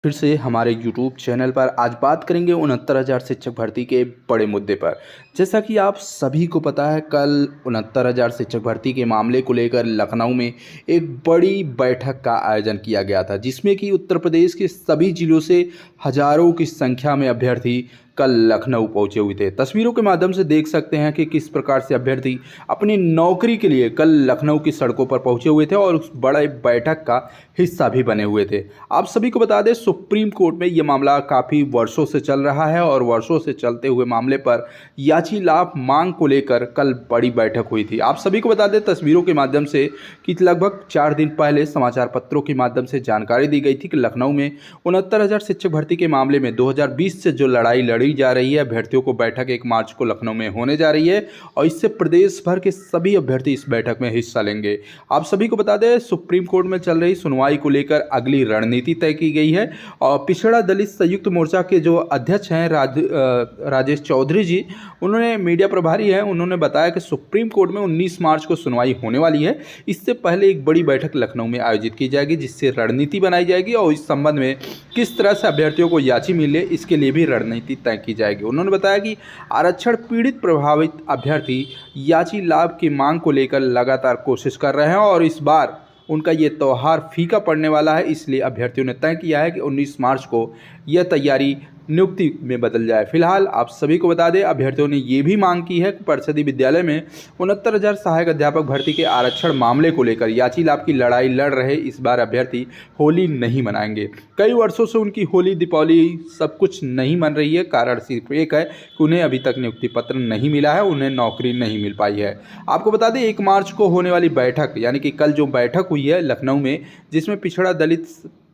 फिर से हमारे YouTube चैनल पर आज बात करेंगे 69,000 शिक्षक भर्ती के बड़े मुद्दे पर। जैसा कि आप सभी को पता है, कल 69,000 शिक्षक भर्ती के मामले को लेकर लखनऊ में एक बड़ी बैठक का आयोजन किया गया था, जिसमें कि उत्तर प्रदेश के सभी जिलों से हजारों की संख्या में अभ्यर्थी कल लखनऊ पहुंचे हुए थे। तस्वीरों के माध्यम से देख सकते हैं कि किस प्रकार से अभ्यर्थी अपनी नौकरी के लिए कल लखनऊ की सड़कों पर पहुंचे हुए थे और उस बड़े बैठक का हिस्सा भी बने हुए थे। आप सभी को बता दें, सुप्रीम कोर्ट में ये मामला काफ़ी वर्षों से चल रहा है और वर्षों से चलते हुए मामले पर याची लाभ मांग को लेकर कल बड़ी बैठक हुई थी। आप सभी को बता दें तस्वीरों के माध्यम से कि लगभग 4 दिन पहले समाचार पत्रों के माध्यम से जानकारी दी गई थी कि लखनऊ में 69,000 शिक्षक भर्ती के मामले में 2020 से जो लड़ाई लड़ी जा रही है, अभ्यर्थियों को बैठक 1 मार्च को लखनऊ में होने जा रही है और इससे प्रदेश भर के सभी अभ्यर्थी इस बैठक में हिस्सा लेंगे। आप सभी को बता दें, सुप्रीम कोर्ट में चल रही सुनवाई को लेकर अगली रणनीति तय की गई है और पिछड़ा दलित संयुक्त मोर्चा के जो अध्यक्ष हैं राजेश चौधरी जी, उन्होंने मीडिया प्रभारी हैं, उन्होंने बताया कि सुप्रीम कोर्ट में 19 मार्च को सुनवाई होने वाली है। इससे पहले एक बड़ी बैठक लखनऊ में आयोजित की जाएगी, जिससे रणनीति बनाई जाएगी और इस संबंध में किस तरह से अभ्यर्थियों को याची मिले, इसके लिए भी रणनीति तय की जाएगी। उन्होंने बताया कि आरक्षण पीड़ित प्रभावित अभ्यर्थी याची लाभ की मांग को लेकर लगातार कोशिश कर रहे हैं और इस बार उनका ये त्यौहार फीका पड़ने वाला है, इसलिए अभ्यर्थियों ने तय किया है कि 19 मार्च को यह तैयारी नियुक्ति में बदल जाए। फिलहाल आप सभी को बता दें, अभ्यर्थियों ने ये भी मांग की है कि परिषदीय विद्यालय में 69,000 सहायक अध्यापक भर्ती के आरक्षण मामले को लेकर याची लाभ की लड़ाई लड़ रहे इस बार अभ्यर्थी होली नहीं मनाएंगे। कई वर्षों से उनकी होली दीपावली सब कुछ नहीं मन रही है। कारण सिर्फ एक है कि उन्हें अभी तक नियुक्ति पत्र नहीं मिला है, उन्हें नौकरी नहीं मिल पाई है। आपको बता दें, 1 मार्च को होने वाली बैठक यानी कि कल जो बैठक हुई है लखनऊ में, जिसमें पिछड़ा दलित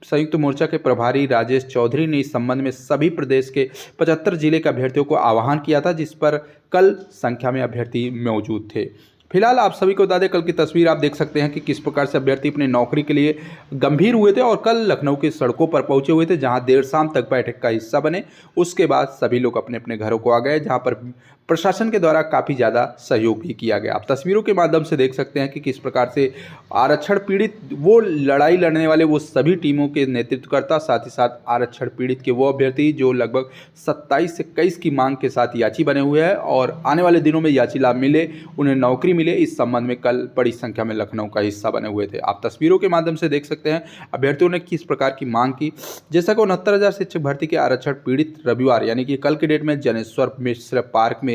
संयुक्त मोर्चा के प्रभारी राजेश चौधरी ने इस संबंध में सभी प्रदेश के 75 जिले के अभ्यर्थियों को आह्वान किया था, जिस पर कल संख्या में अभ्यर्थी मौजूद थे। फिलहाल आप सभी को बता दें, कल की तस्वीर आप देख सकते हैं कि किस प्रकार से अभ्यर्थी अपनी नौकरी के लिए गंभीर हुए थे और कल लखनऊ की सड़कों पर पहुंचे हुए थे, जहां देर शाम तक बैठक का हिस्सा बने। उसके बाद सभी लोग अपने अपने घरों को आ गए, जहां पर प्रशासन के द्वारा काफ़ी ज़्यादा सहयोग भी किया गया। आप तस्वीरों के माध्यम से देख सकते हैं कि किस प्रकार से आरक्षण पीड़ित वो लड़ाई लड़ने वाले वो सभी टीमों के नेतृत्वकर्ता, साथ ही साथ आरक्षण पीड़ित के वो अभ्यर्थी जो लगभग 27 से 21 की मांग के साथ याची बने हुए हैं और आने वाले दिनों में याची लाभ मिले, उन्हें नौकरी मिले, इस संबंध में कल बड़ी संख्या में लखनऊ का हिस्सा बने हुए थे। आप तस्वीरों के माध्यम से देख सकते हैं अभ्यर्थियों ने किस प्रकार की मांग की। जैसा कि 69,000 शिक्षक भर्ती के आरक्षण पीड़ित रविवार यानी कि कल के डेट में जनेश्वर मिश्र पार्क में,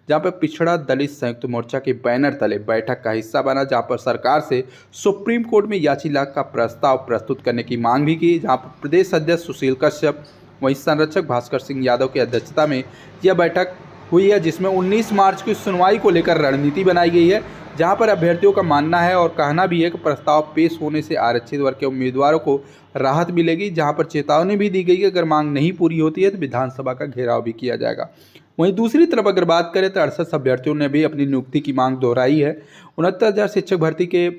जहां पर पिछड़ा दलित संयुक्त मोर्चा के बैनर तले बैठक का हिस्सा बना, जहां पर सरकार से सुप्रीम कोर्ट में याची लाभ का प्रस्ताव प्रस्तुत करने की मांग भी की। जहां पर प्रदेश अध्यक्ष सुशील कश्यप, वहीं संरक्षक भास्कर सिंह यादव की अध्यक्षता में यह बैठक हुई है, जिसमें 19 मार्च की सुनवाई को लेकर रणनीति बनाई गई है। जहां पर अभ्यर्थियों का मानना है और कहना भी है कि प्रस्ताव पेश होने से आरक्षित वर्ग के उम्मीदवारों को राहत मिलेगी, जहां पर चेतावनी भी दी गई कि अगर मांग नहीं पूरी होती है तो विधानसभा का घेराव भी किया जाएगा। वहीं दूसरी तरफ अगर बात करें तो 68 अभ्यर्थियों ने भी अपनी नियुक्ति की मांग दोहराई है। 69,000 शिक्षक भर्ती के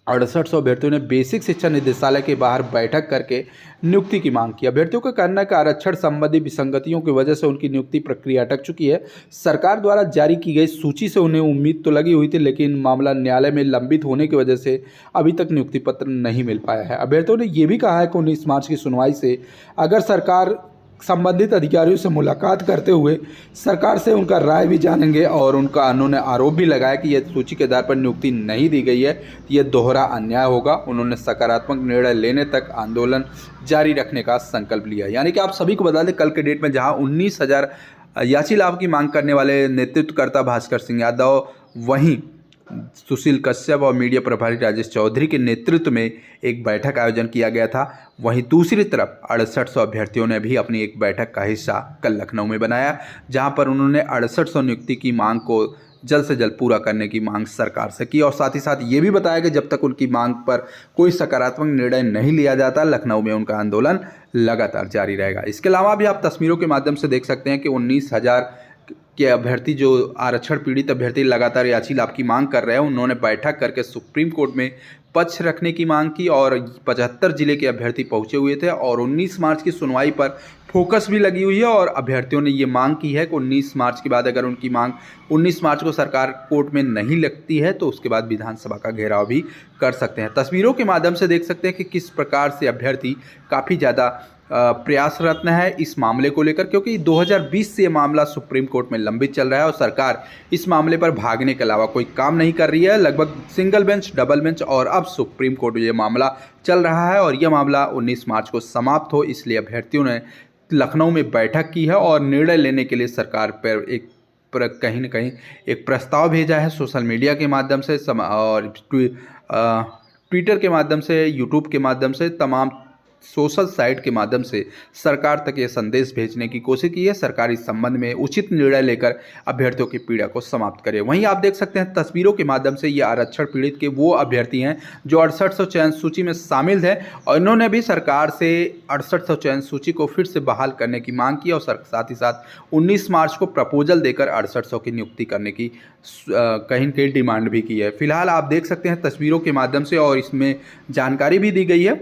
6800 अभ्यर्थियों ने बेसिक शिक्षा निदेशालय के बाहर बैठक करके नियुक्ति की मांग की। अभ्यर्थियों का कहना है कि आरक्षण संबंधी विसंगतियों की वजह से उनकी नियुक्ति प्रक्रिया अटक चुकी है। सरकार द्वारा जारी की गई सूची से उन्हें उम्मीद तो लगी हुई थी, लेकिन मामला न्यायालय में लंबित होने की वजह से अभी तक नियुक्ति पत्र नहीं मिल पाया है। अभ्यर्थियों ने यह भी कहा है कि 19 मार्च की सुनवाई से अगर सरकार संबंधित अधिकारियों से मुलाकात करते हुए सरकार से उनका राय भी जानेंगे और उन्होंने आरोप भी लगाया कि यह सूची के आधार पर नियुक्ति नहीं दी गई है, यह दोहरा अन्याय होगा। उन्होंने सकारात्मक निर्णय लेने तक आंदोलन जारी रखने का संकल्प लिया। यानी कि आप सभी को बता दें, कल के डेट में जहां 19,000 याची लाभ की मांग करने वाले नेतृत्वकर्ता भास्कर सिंह यादव, वहीं सुशील कश्यप और मीडिया प्रभारी राजेश चौधरी के नेतृत्व में एक बैठक आयोजन किया गया था, वहीं दूसरी तरफ 6800 अभ्यर्थियों ने भी अपनी एक बैठक का हिस्सा कल लखनऊ में बनाया, जहां पर उन्होंने 6800 नियुक्ति की मांग को जल्द से जल्द पूरा करने की मांग सरकार से की और साथ ही साथ ये भी बताया कि जब तक उनकी मांग पर कोई सकारात्मक निर्णय नहीं लिया जाता, लखनऊ में उनका आंदोलन लगातार जारी रहेगा। इसके अलावा भी आप तस्वीरों के माध्यम से देख सकते हैं कि 19,000 के अभ्यर्थी जो आरक्षण पीड़ित अभ्यर्थी लगातार याची लाभ की मांग कर रहे हैं, उन्होंने बैठक करके सुप्रीम कोर्ट में पक्ष रखने की मांग की और 75 जिले के अभ्यर्थी पहुंचे हुए थे और 19 मार्च की सुनवाई पर फोकस भी लगी हुई है और अभ्यर्थियों ने ये मांग की है कि 19 मार्च के बाद अगर उनकी मांग 19 मार्च को सरकार कोर्ट में नहीं लगती है तो उसके बाद विधानसभा का घेराव भी कर सकते हैं। तस्वीरों के माध्यम से देख सकते हैं कि किस प्रकार से अभ्यर्थी काफ़ी ज़्यादा प्रयासरत है इस मामले को लेकर, क्योंकि 2020 से ये मामला सुप्रीम कोर्ट में लंबित चल रहा है और सरकार इस मामले पर भागने के अलावा कोई काम नहीं कर रही है। लगभग सिंगल बेंच, डबल बेंच और अब सुप्रीम कोर्ट में ये मामला चल रहा है और यह मामला 19 मार्च को समाप्त हो, इसलिए अभ्यर्थियों ने लखनऊ में बैठक की है और निर्णय लेने के लिए सरकार पर कहीं न कहीं एक प्रस्ताव भेजा है सोशल मीडिया के माध्यम से और ट्विटर के माध्यम से, यूट्यूब के माध्यम से, तमाम सोशल साइट के माध्यम से सरकार तक ये संदेश भेजने की कोशिश की है। सरकार इस संबंध में उचित निर्णय लेकर अभ्यर्थियों की पीड़ा को समाप्त करे। वहीं आप देख सकते हैं तस्वीरों के माध्यम से ये आरक्षण पीड़ित के वो अभ्यर्थी हैं जो 6800 चयन सूची में शामिल हैं और इन्होंने भी सरकार से 6800 चयन सूची को फिर से बहाल करने की मांग की और साथ ही साथ 19 मार्च को प्रपोजल देकर 6800 की नियुक्ति करने की कहीं न कहीं डिमांड भी की है। फिलहाल आप देख सकते हैं तस्वीरों के माध्यम से और इसमें जानकारी भी दी गई है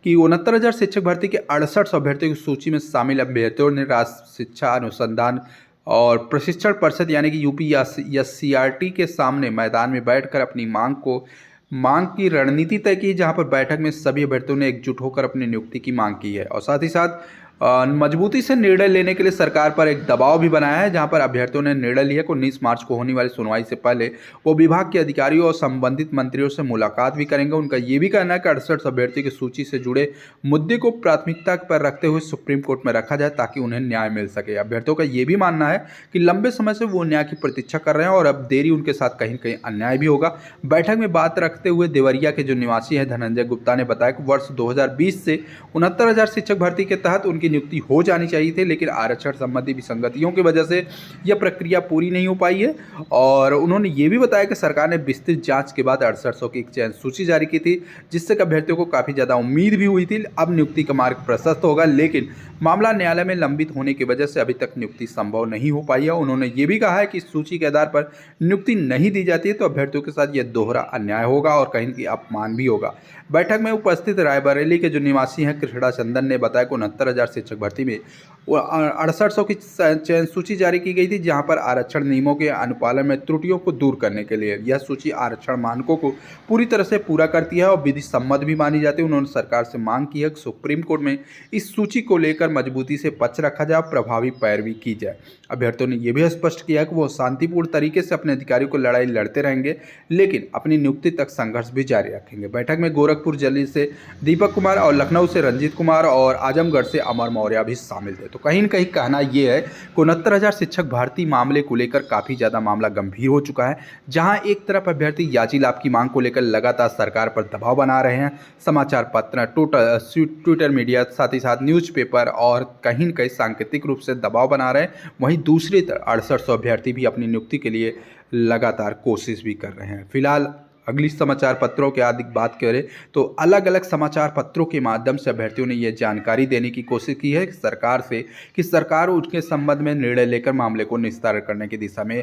कि 69,000 शिक्षक भर्ती के 68 अभ्यर्थियों की सूची में शामिल अभ्यर्थियों ने राष्ट्रीय शिक्षा अनुसंधान और प्रशिक्षण परिषद यानी कि यूपी या CRT के सामने मैदान में बैठकर अपनी मांग की रणनीति तय की, जहां पर बैठक में सभी अभ्यर्थियों ने एकजुट होकर अपनी नियुक्ति की मांग की है और साथ ही साथ मजबूती से निर्णय लेने के लिए सरकार पर एक दबाव भी बनाया है, जहां पर अभ्यर्थियों ने निर्णय लिया कि 19 मार्च को होने वाली सुनवाई से पहले वो विभाग के अधिकारियों और संबंधित मंत्रियों से मुलाकात भी करेंगे। उनका ये भी कहना है कि 68 अभ्यर्थी की सूची से जुड़े मुद्दे को प्राथमिकता पर रखते हुए सुप्रीम कोर्ट में रखा जाए ताकि उन्हें न्याय मिल सके। अभ्यर्थियों का ये भी मानना है कि लंबे समय से वो न्याय की प्रतीक्षा कर रहे हैं और अब देरी उनके साथ कहीं कहीं अन्याय भी होगा। बैठक में बात रखते हुए देवरिया के जो निवासी हैं धनंजय गुप्ता ने बताया कि वर्ष 2020 से 69,000 शिक्षक भर्ती के तहत उनकी नियुक्ति हो जानी चाहिए थी, लेकिन आरक्षण संबंधी विसंगतियों की वजह से यह प्रक्रिया पूरी नहीं हो पाई है और उन्होंने ये भी बताया कि सरकार ने विस्तृत जांच के बाद 6800 की चयन सूची जारी की थी, जिससे अभ्यर्थियों को काफ़ी ज़्यादा उम्मीद भी हुई थी अब नियुक्ति का मार्ग प्रशस्त होगा, लेकिन मामला न्यायालय में लंबित होने की वजह से अभी तक नियुक्ति संभव नहीं हो पाई है। उन्होंने ये भी कहा है कि इस सूची के आधार पर नियुक्ति नहीं दी जाती है तो अभ्यर्थियों के साथ यह दोहरा अन्याय होगा और कहीं की अपमान भी होगा। बैठक में उपस्थित रायबरेली के जो निवासी हैं कृष्णा चंदन ने बताया कि 69,000 शिक्षक भर्ती में 6800 की चयन सूची जारी की गई थी, जहां पर आरक्षण नियमों के अनुपालन में त्रुटियों को दूर करने के लिए यह सूची आरक्षण मानकों को पूरी तरह से पूरा करती है और विधि सम्मत भी मानी जाती है। उन्होंने सरकार से मांग की है कि सुप्रीम कोर्ट में इस सूची को लेकर मजबूती से पक्ष रखा जाए, प्रभावी पैरवी की जाए। अभ्यर्थियों ने यह भी स्पष्ट किया कि वो शांतिपूर्ण तरीके से अपने अधिकारियों को लड़ाई लड़ते रहेंगे, लेकिन अपनी नियुक्ति तक संघर्ष भी जारी रखेंगे। बैठक में गोरखपुर जिले से दीपक कुमार और लखनऊ से रंजीत कुमार और आजमगढ़ से अमर मौर्य भी शामिल थे। तो कहीं न कहीं कहना यह है कि 69,000 शिक्षक भर्ती मामले को लेकर काफ़ी ज़्यादा मामला गंभीर हो चुका है, जहां एक तरफ अभ्यर्थी याची लाभ की मांग को लेकर लगातार सरकार पर दबाव बना रहे हैं, समाचार पत्र, ट्विटर मीडिया, साथ ही साथ न्यूज़पेपर और कहीं न कहीं सांकेतिक रूप से दबाव बना रहे हैं। वहीं दूसरी तरफ 6800 अभ्यर्थी भी अपनी नियुक्ति के लिए लगातार कोशिश भी कर रहे हैं। फिलहाल अगली समाचार पत्रों के अधिक बात करें तो अलग अलग समाचार पत्रों के माध्यम से अभ्यर्थियों ने यह जानकारी देने की कोशिश की है कि सरकार उनके संबंध में निर्णय लेकर मामले को निस्तारण करने की दिशा में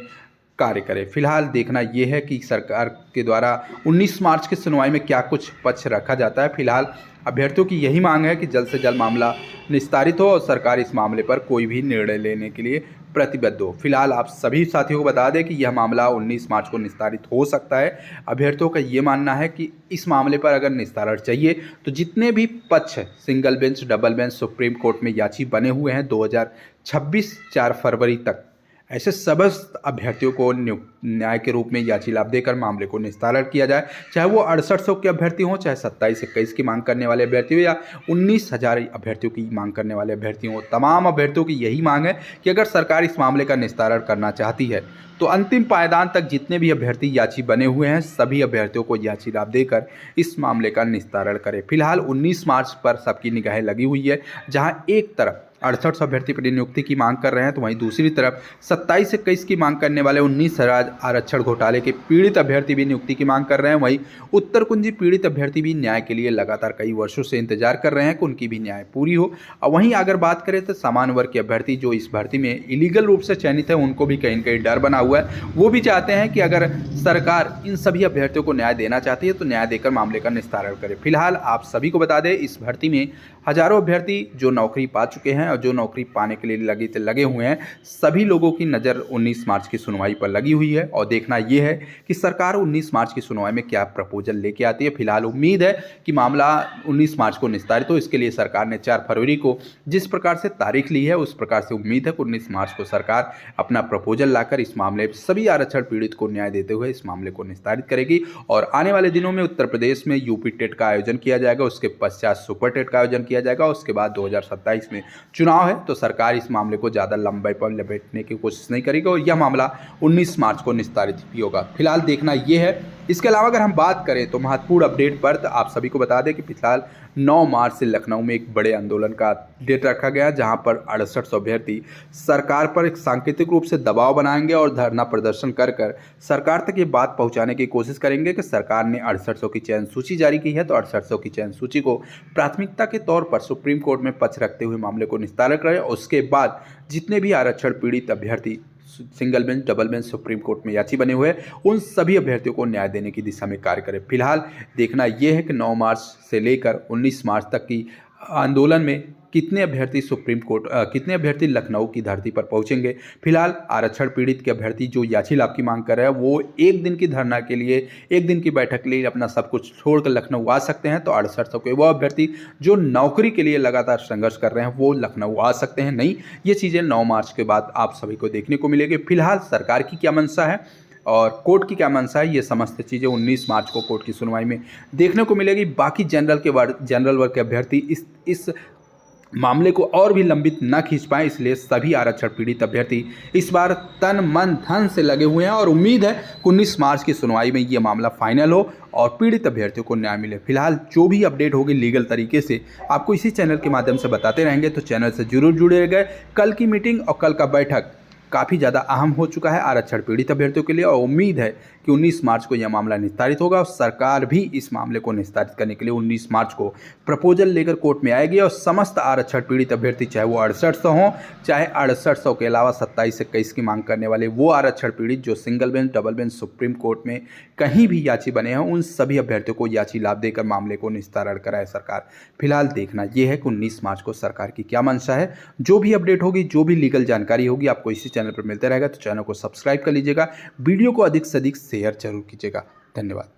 कार्य करे। फिलहाल देखना यह है कि सरकार के द्वारा 19 मार्च की सुनवाई में क्या कुछ पक्ष रखा जाता है। फिलहाल अभ्यर्थियों की यही मांग है कि जल्द से जल्द मामला निस्तारित हो और सरकार इस मामले पर कोई भी निर्णय लेने के लिए प्रतिबद्ध हो। फिलहाल आप सभी साथियों को बता दें कि यह मामला 19 मार्च को निस्तारित हो सकता है। अभ्यर्थियों का ये मानना है कि इस मामले पर अगर निस्तारण चाहिए तो जितने भी पक्ष single bench, double bench, supreme court में याची बने हुए हैं 2026 4 फरवरी तक, ऐसे समस्त अभ्यर्थियों को न्याय के रूप में याची लाभ देकर मामले को निस्तारण किया जाए, चाहे वो 6800 के अभ्यर्थी हों, चाहे 27-21 की मांग करने वाले अभ्यर्थी हो या 19,000 अभ्यर्थियों की मांग करने वाले अभ्यर्थी हों। तमाम अभ्यर्थियों की यही मांग है कि अगर सरकार इस मामले का निस्तारण करना चाहती है तो अंतिम पायदान तक जितने भी अभ्यर्थी याची बने हुए हैं सभी अभ्यर्थियों को याची लाभ देकर इस मामले का निस्तारण करें। फिलहाल 19 मार्च पर सबकी निगाहें लगी हुई है, जहां एक तरफ 68 अभ्यर्थी पर नियुक्ति की मांग कर रहे हैं तो वहीं दूसरी तरफ 27-21 की मांग करने वाले 19,000 आरक्षण घोटाले के पीड़ित अभ्यर्थी भी नियुक्ति की मांग कर रहे हैं। वहीं उत्तर कुंजी पीड़ित अभ्यर्थी भी न्याय के लिए लगातार कई वर्षों से इंतजार कर रहे हैं कि उनकी भी न्याय पूरी हो। और वहीं अगर बात करें तो सामान्य वर्ग के अभ्यर्थी जो इस भर्ती में इलीगल रूप से चयनित है, उनको भी कहीं न कहीं डर बना हुआ है। वो भी चाहते हैं कि अगर सरकार इन सभी अभ्यर्थियों को न्याय देना चाहती है तो न्याय देकर मामले का निस्तारण करे। फिलहाल आप सभी को बता दें इस भर्ती में हजारों अभ्यर्थी जो नौकरी पा चुके हैं और जो नौकरी पाने के लिए लगे हुए हैं, सभी लोगों की नज़र 19 मार्च की सुनवाई पर लगी हुई है और देखना ये है कि सरकार 19 मार्च की सुनवाई में क्या प्रपोजल लेके आती है। फिलहाल उम्मीद है कि मामला 19 मार्च को निस्तारित हो। इसके लिए सरकार ने 4 फरवरी को जिस प्रकार से तारीख ली है, उस प्रकार से उम्मीद है कि 19 मार्च को सरकार अपना प्रपोजल लाकर इस मामले सभी आरक्षण पीड़ित को न्याय देते हुए इस मामले को निस्तारित करेगी। और आने वाले दिनों में उत्तर प्रदेश में यूपी टेट का आयोजन किया जाएगा, उसके पश्चात सुपर टेट का आयोजन किया जाएगा, उसके बाद 2027 में चुनाव है। तो सरकार इस मामले को ज़्यादा लंबाई पर लपेटने की कोशिश नहीं करेगी और यह मामला 19 मार्च को निस्तारित भी होगा। फिलहाल देखना यह है। इसके अलावा अगर हम बात करें तो महत्वपूर्ण अपडेट पर, तो आप सभी को बता दें कि फिलहाल 9 मार्च से लखनऊ में एक बड़े आंदोलन का डेट रखा गया, जहां पर 6800 अभ्यर्थी सरकार पर एक सांकेतिक रूप से दबाव बनाएंगे और धरना प्रदर्शन कर सरकार तक ये बात पहुंचाने की कोशिश करेंगे कि सरकार ने 6800 की चयन सूची जारी की है, तो 6800 की चयन सूची को प्राथमिकता के तौर पर सुप्रीम कोर्ट में पक्ष रखते हुए मामले को निस्तारित करें। उसके बाद जितने भी आरक्षण पीड़ित अभ्यर्थी single bench, double bench, supreme court में याची बने हुए हैं, उन सभी अभ्यर्थियों को न्याय देने की दिशा में कार्य करें। फिलहाल देखना यह है कि 9 मार्च से लेकर 19 मार्च तक की आंदोलन में कितने अभ्यर्थी लखनऊ की धरती पर पहुंचेंगे। फिलहाल आरक्षण पीड़ित के अभ्यर्थी जो याची लाभ की मांग कर रहे हैं, वो एक दिन की धरना के लिए, एक दिन की बैठक के लिए अपना सब कुछ छोड़कर लखनऊ आ सकते हैं। तो 6800 के वो अभ्यर्थी जो नौकरी के लिए लगातार संघर्ष कर रहे हैं, वो लखनऊ आ सकते हैं नहीं। ये चीज़ें 9 मार्च के बाद आप सभी को देखने को मिलेगी। फिलहाल सरकार की क्या मंशा है और कोर्ट की क्या मंशा है, ये समस्त चीज़ें 19 मार्च को कोर्ट की सुनवाई में देखने को मिलेगी। बाकी जनरल वर्ग के अभ्यर्थी इस मामले को और भी लंबित न खींच पाए, इसलिए सभी आरक्षण पीड़ित अभ्यर्थी इस बार तन मन धन से लगे हुए हैं और उम्मीद है कि 19 मार्च की सुनवाई में ये मामला फाइनल हो और पीड़ित अभ्यर्थियों को न्याय मिले। फिलहाल जो भी अपडेट होगी लीगल तरीके से आपको इसी चैनल के माध्यम से बताते रहेंगे, तो चैनल से जरूर जुड़े रहिए। कल की मीटिंग और कल का बैठक काफ़ी ज़्यादा अहम हो चुका है आरक्षण पीड़ित अभ्यर्थियों के लिए और उम्मीद है कि 19 मार्च को यह मामला निस्तारित होगा और सरकार भी इस मामले को निस्तारित करने के लिए 19 मार्च को प्रपोजल लेकर कोर्ट में आएगी और समस्त आरक्षण पीड़ित अभ्यर्थी, चाहे वो 6800 हों, चाहे 6800 के अलावा 27 से 21 की मांग करने वाले वो आरक्षण पीड़ित जो single bench, double bench, supreme court में कहीं भी याची बने हैं, उन सभी अभ्यर्थियों को याची लाभ देकर मामले को निस्तारण कराए सरकार। फिलहाल देखना यह है कि 19 मार्च को सरकार की क्या मंशा है। जो भी अपडेट होगी, जो भी लीगल जानकारी होगी, आपको इसी चैनल पर मिलते रहेगा। तो चैनल को सब्सक्राइब कर लीजिएगा, वीडियो को अधिक से अधिक शेयर जरूर कीजिएगा। धन्यवाद।